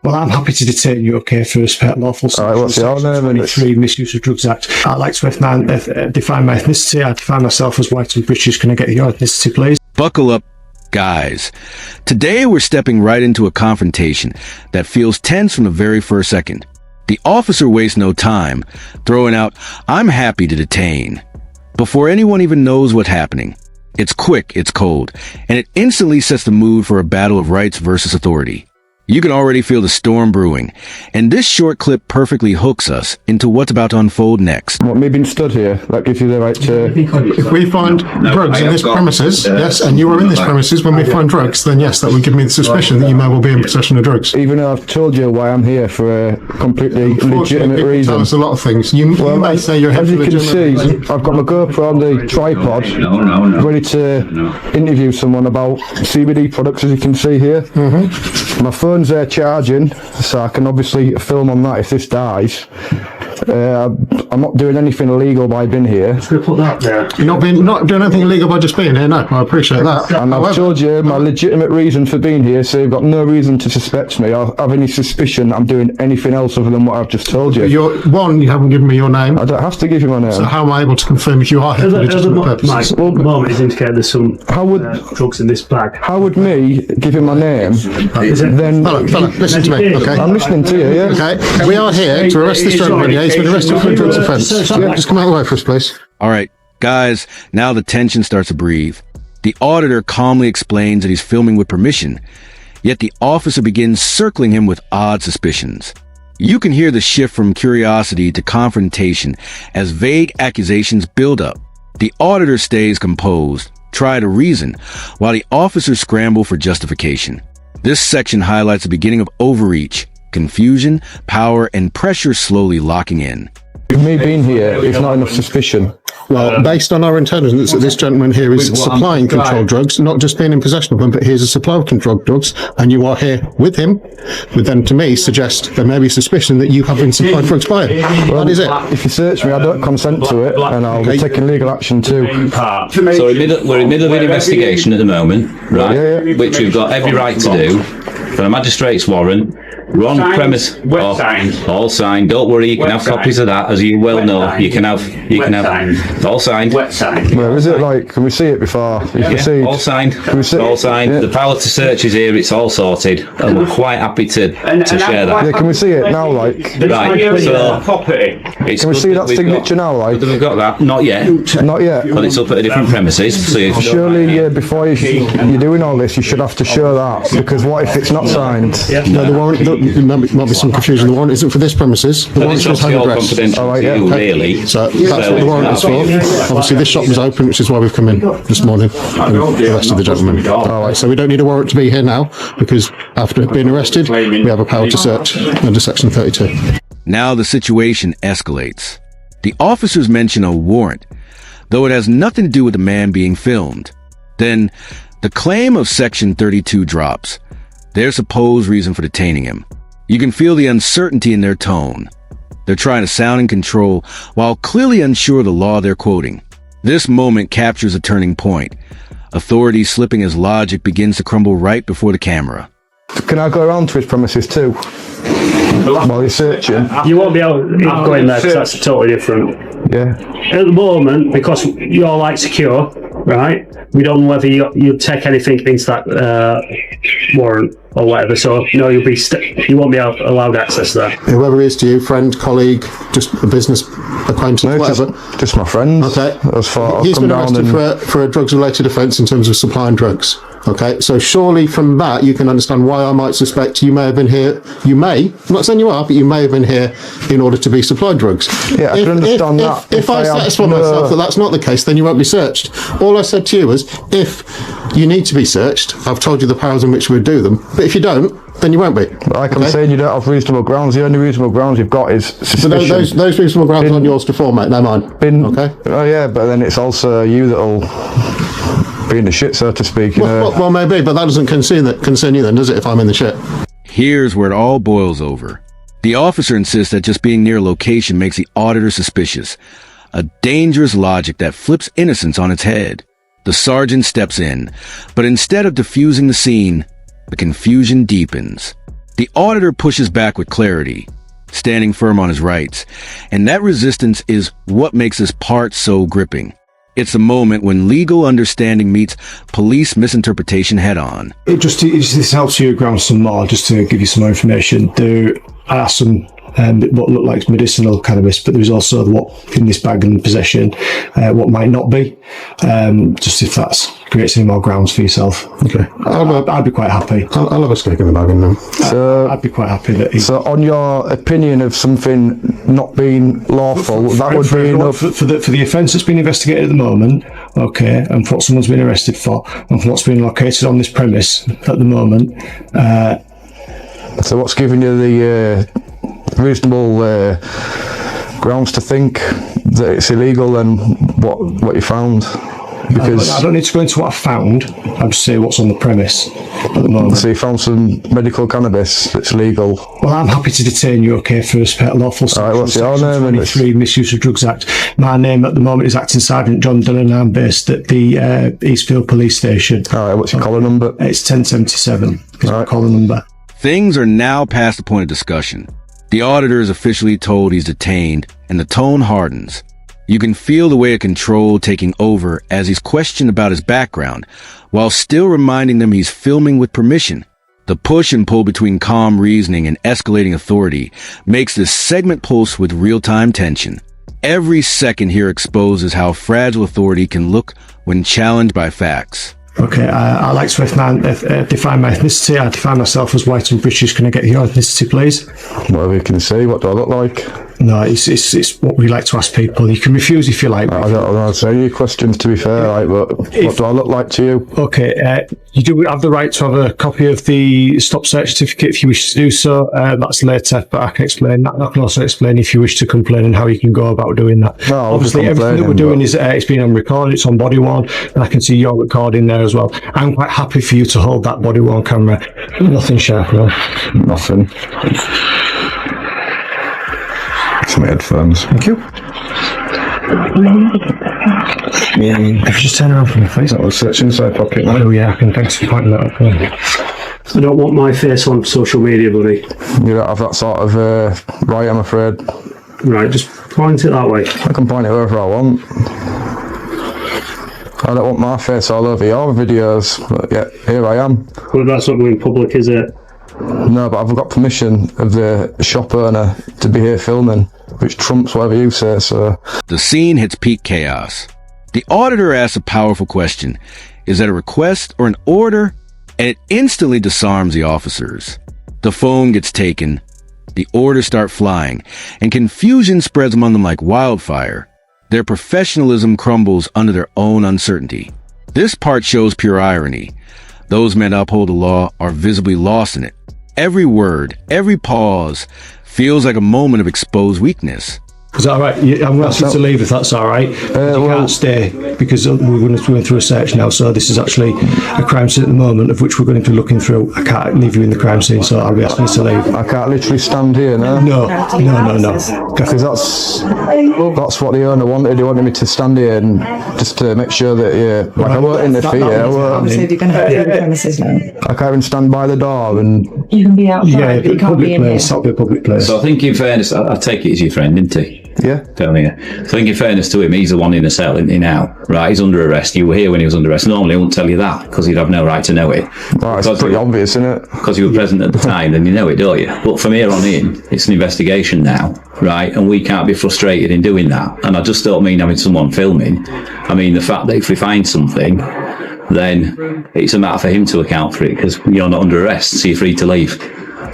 Well, I'm happy to detain you, okay, for unlawful Section 23 Misuse of Drugs Act. I'd like to define my ethnicity. I define myself as white and British. Can I get your ethnicity, please? Buckle up, guys. Today we're stepping right into a confrontation that feels tense from the very first second. The officer wastes no time, throwing out, "I'm happy to detain," before anyone even knows what's happening. It's quick, it's cold, and it instantly sets the mood for a battle of rights versus authority. You can already feel the storm brewing, and this short clip perfectly hooks us into what's about to unfold next. What, me being stood here, that gives you the right to... If we find drugs in this premises, yes, and you are in this premises when we find drugs, then yes, that would give me the suspicion that you may well be in possession of drugs. Even though I've told you why I'm here for a completely legitimate reason. Tell us a lot of things. You may say you're here for legitimate reason. As you can see, I've got my GoPro on the tripod, ready to interview someone about CBD products, as you can see here. My phone's there charging, so I can obviously film on that if this dies. I'm not doing anything illegal by being here. Should we put that there? You're not doing anything illegal by just being here, no. I appreciate that. And I've told you my legitimate reason for being here, so you've got no reason to suspect me or have any suspicion I'm doing anything else other than what I've just told you. You haven't given me your name. I don't have to give you my name. So how am I able to confirm if you are here for legitimate purposes? At the moment it's indicated there's some drugs in this bag. How would me giving my name then... Fella, listen to me, okay? I'm listening to you, yeah. Okay, we are here to arrest this gentleman, yeah? He's been arrested for a drugs offence. Just come out of the way for us, please. All right, guys, now the tension starts to breathe. The auditor calmly explains that he's filming with permission, yet the officer begins circling him with odd suspicions. You can hear the shift from curiosity to confrontation as vague accusations build up. The auditor stays composed, try to reason, while the officers scramble for justification. This section highlights the beginning of overreach, confusion, power, and pressure slowly locking in. Me being here is not enough suspicion. Well, based on our intelligence that this gentleman here is supplying controlled drugs, not just being in possession of them, but he's a supplier of controlled drugs, and you are here with him, would then to me suggest there may be suspicion that you have been supplied drugs by him. Well, that is it. If you search me, I don't consent to it, and I'll be taking legal action too. So we're in the middle of an investigation at the moment, right? Yeah. Which we've got every right to do. For a magistrate's warrant. We're on premise. All signed. Don't worry, you can have copies of that, as you well know. You can have all signed. Wet signed. Where is it? Like, can we see it before you proceed? All signed. Can we see all signed. Yeah. The power to search is here. It's all sorted, and we're quite happy to share that. Yeah, can we see it now? Like, right. So can we see that signature now? Like, we've got that. Not yet. Not yet. But it's up at a different premises. So surely, before you're doing all this, you should have to show that, because what if it's not signed? No, the warrant. There might be some confusion. The warrant isn't for this premises. The warrant is home address. Confidential to you, really. So that's what the warrant is for. Obviously, this shop was open, which is why we've come in this morning and arrested the gentleman. So we don't need a warrant to be here now, because after being arrested, we have a power to search under Section 32. Now the situation escalates. The officers mention a warrant, though it has nothing to do with the man being filmed. Then the claim of Section 32 drops, their supposed reason for detaining him. You can feel the uncertainty in their tone. They're trying to sound in control while clearly unsure of the law they're quoting. This moment captures a turning point. Authority slipping as logic begins to crumble right before the camera. Can I go around to his premises too? While you're searching? You won't be able to go in there, because that's totally different. Yeah. At the moment, because you're like secure, right? We don't know whether you'll take anything into that warrant or whatever. So no, you won't be allowed access there. Whoever it is to you, friend, colleague, just a business acquaintance, whatever. Just my friends. Okay. He's been arrested for a drugs-related offence in terms of supplying drugs. Okay, so surely from that you can understand why I might suspect you may have been here. I'm not saying you are, but you may have been here in order to be supplied drugs. Yeah, I can understand that. If I satisfy myself that that's not the case, then you won't be searched. All I said to you was, if you need to be searched, I've told you the powers in which we do them. But if you don't, then you won't be. Like I'm saying, you don't have reasonable grounds. The only reasonable grounds you've got is suspicion. So those reasonable grounds aren't yours to form, mate. They're mine. Okay. Oh yeah, but then it's also you that'll be in the shit, so to speak. Well, maybe, but that doesn't concern you then, does it, if I'm in the shit? Here's where it all boils over. The officer insists that just being near a location makes the auditor suspicious. A dangerous logic that flips innocence on its head. The sergeant steps in, but instead of diffusing the scene, the confusion deepens. The auditor pushes back with clarity, standing firm on his rights, and that resistance is what makes this part so gripping. It's a moment when legal understanding meets police misinterpretation head-on. This helps you ground some more, just to give you some more information. There are some what look like medicinal cannabis, but there's also what in this bag and possession, what might not be. Just if that creates any more grounds for yourself. Okay. I'd be quite happy. I'll have a stick in the bag then. So, I'd be quite happy that. So, on your opinion of something not being lawful, that would be enough for the offence that's been investigated at the moment, okay, and for what someone's been arrested for, and for what's been located on this premise at the moment. So, what's giving you the reasonable grounds to think that it's illegal, and what you found? Because I don't need to go into what I found. I'll just say what's on the premise at the moment. So you found some medical cannabis that's legal. Well, I'm happy to detain you, okay, for a lawful All right, what's your name? 23 Misuse of Drugs Act. My name at the moment is Acting Sergeant John Dunn, and I'm based at the Eastfield Police Station. All right, what's your collar number? It's 1077 is my collar number. Things are now past the point of discussion. The auditor is officially told he's detained, and the tone hardens. You can feel the weight of control taking over as he's questioned about his background, while still reminding them he's filming with permission. The push and pull between calm reasoning and escalating authority makes this segment pulse with real-time tension. Every second here exposes how fragile authority can look when challenged by facts. Okay, I like to define my ethnicity. I define myself as white and British. Can I get your ethnicity, please? Whatever you can see. What do I look like? No, it's what we like to ask people. You can refuse if you like. I don't answer any questions, to be fair, but what do I look like to you? Okay, you do have the right to have a copy of the stop search certificate if you wish to do so. That's later, but I can explain that. I can also explain if you wish to complain and how you can go about doing that. No, obviously, everything that we're doing is it's been on record. It's on body worn, and I can see your recording there as well. I'm quite happy for you to hold that body worn camera. Nothing sharp, no. Nothing. Some headphones. Thank you. Yeah, if you just turn around for me, please. That was search inside pocket. Oh yeah, I can. Thanks for pointing that out. I don't want my face on social media, buddy. You don't have that sort of right, I'm afraid. Right, just point it that way. I can point it wherever I want. I don't want my face all over your videos, but yeah, here I am. Well, that's not going public, is it? No, but I've got permission of the shop owner to be here filming, which trumps whatever you say, so... The scene hits peak chaos. The auditor asks a powerful question. Is that a request or an order? And it instantly disarms the officers. The phone gets taken, the orders start flying, and confusion spreads among them like wildfire. Their professionalism crumbles under their own uncertainty. This part shows pure irony. Those men uphold the law are visibly lost in it. Every word, every pause feels like a moment of exposed weakness. Is that all right? I'm going to ask you to leave if that's all right. You can't stay because we're going through a search now. So this is actually a crime scene at the moment, of which we're going to be looking through. I can't leave you in the crime scene, so I'll be asking you to leave. I can't literally stand here, no? No. Because that's what the owner wanted. He wanted me to stand here and just to make sure that, yeah, like I won't interfere. Obviously, you're going to have to leave the premises now. I can't even stand by the door and... You can be outside, but you can't be in here. It's not a public place. So I think in fairness, I take it as your friend, isn't he? Yeah. Telling you. So I think in fairness to him, he's the one in the cell, isn't he now? Right, he's under arrest. You were here when he was under arrest. Normally, I wouldn't tell you that because he'd have no right to know it. Right, it's pretty obvious, isn't it? Because you were present at the time, then you know it, don't you? But from here on in, it's an investigation now, right? And we can't be frustrated in doing that. And I just don't mean having someone filming. I mean the fact that if we find something, then it's a matter for him to account for it because you're not under arrest, so you're free to leave.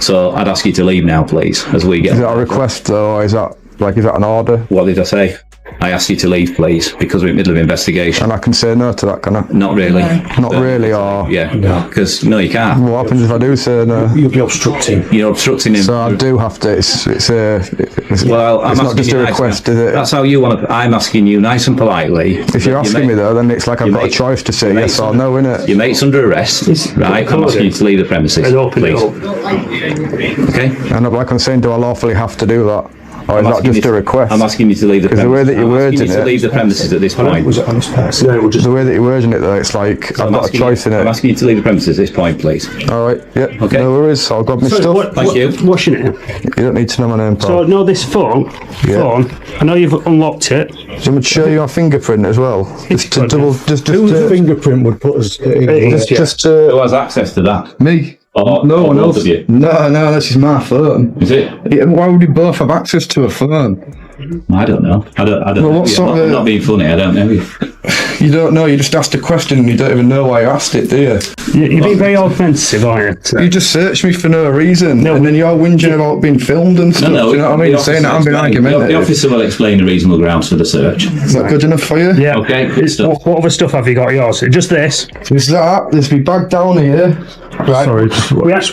So I'd ask you to leave now, please, as we get... Is that a request, though, or is that an order? What did I say? I asked you to leave, please, because we're in the middle of investigation. And I can say no to that, can I? Not really. Not really, or... Yeah, because no, you can't. What happens if I do say no? You'll be obstructing. You're obstructing him. So I do have to, it's not just a request, is it? That's how you want to... I'm asking you nice and politely. If you're asking me, though, then it's like I've got a choice to say yes or no, innit? Your mate's under arrest, right? I'm asking you to leave the premises, please. Okay? And like I'm saying, do I lawfully have to do that? Or is that just a request? I'm asking you to leave the premises. The way that you're wording to it. leave the premises at this point. Was it on this person? No, we'll just. The way that you're wording it though, it's like I've got a choice in I'm it. asking you to leave the premises at this point, please. Alright, yeah. Okay. No worries, I'll grab my stuff. Thank you. What's your name? You don't need to know my name, pal. So, no, this phone, I know you've unlocked it. Do you want me to show you my fingerprint as well? Just to good, double, just Whose fingerprint would put us in? Who has access to that? me. Or No one both else. of you? No, this is my phone. Is it? Yeah, why would we both have access to a phone? I don't know. I don't Well, know. what sort I'm of- not being funny. I don't know. You don't know, you just asked a question and you don't even know why you asked it, do you? You've been very offensive, aren't you? You just searched me for no reason, and then you're whinging about being filmed and stuff. No, do you know what I mean? Saying that I'm being The argumentative. officer will explain the reasonable grounds for the search. Is that good enough for you? Yeah. Okay, good stuff. What other stuff have you got yours? Just this? There's that, there's my bag down here. Right. Sorry. We have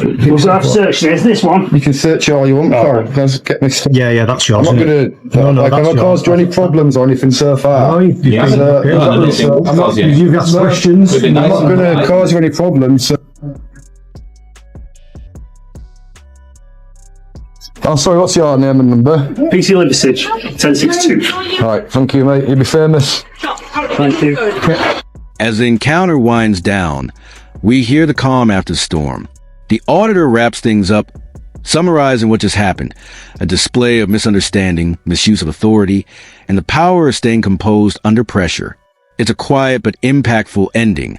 searched this one. You can search all you want, pal. Let's get me stuff. Yeah, that's yours. I'm not isn't it? gonna, No, like, that's have I caused you yours. any problems or anything so far? No, you Yeah. think- No, yeah, I don't think I'm not- yeah. you've asked questions. Could be I'm nice not and gonna polite. cause you any problems. So. Oh, sorry, what's your name and number? PC Limited, 1062. Right, thank you, mate. You'll be famous. Thank you. As the encounter winds down, we hear the calm after the storm. The auditor wraps things up, summarizing what just happened: a display of misunderstanding, misuse of authority, and the power of staying composed under pressure. It's a quiet but impactful ending,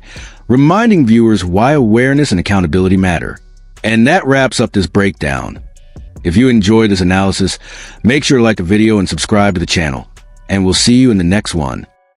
reminding viewers why awareness and accountability matter. And that wraps up this breakdown. If you enjoyed this analysis, make sure to like the video and subscribe to the channel. And we'll see you in the next one.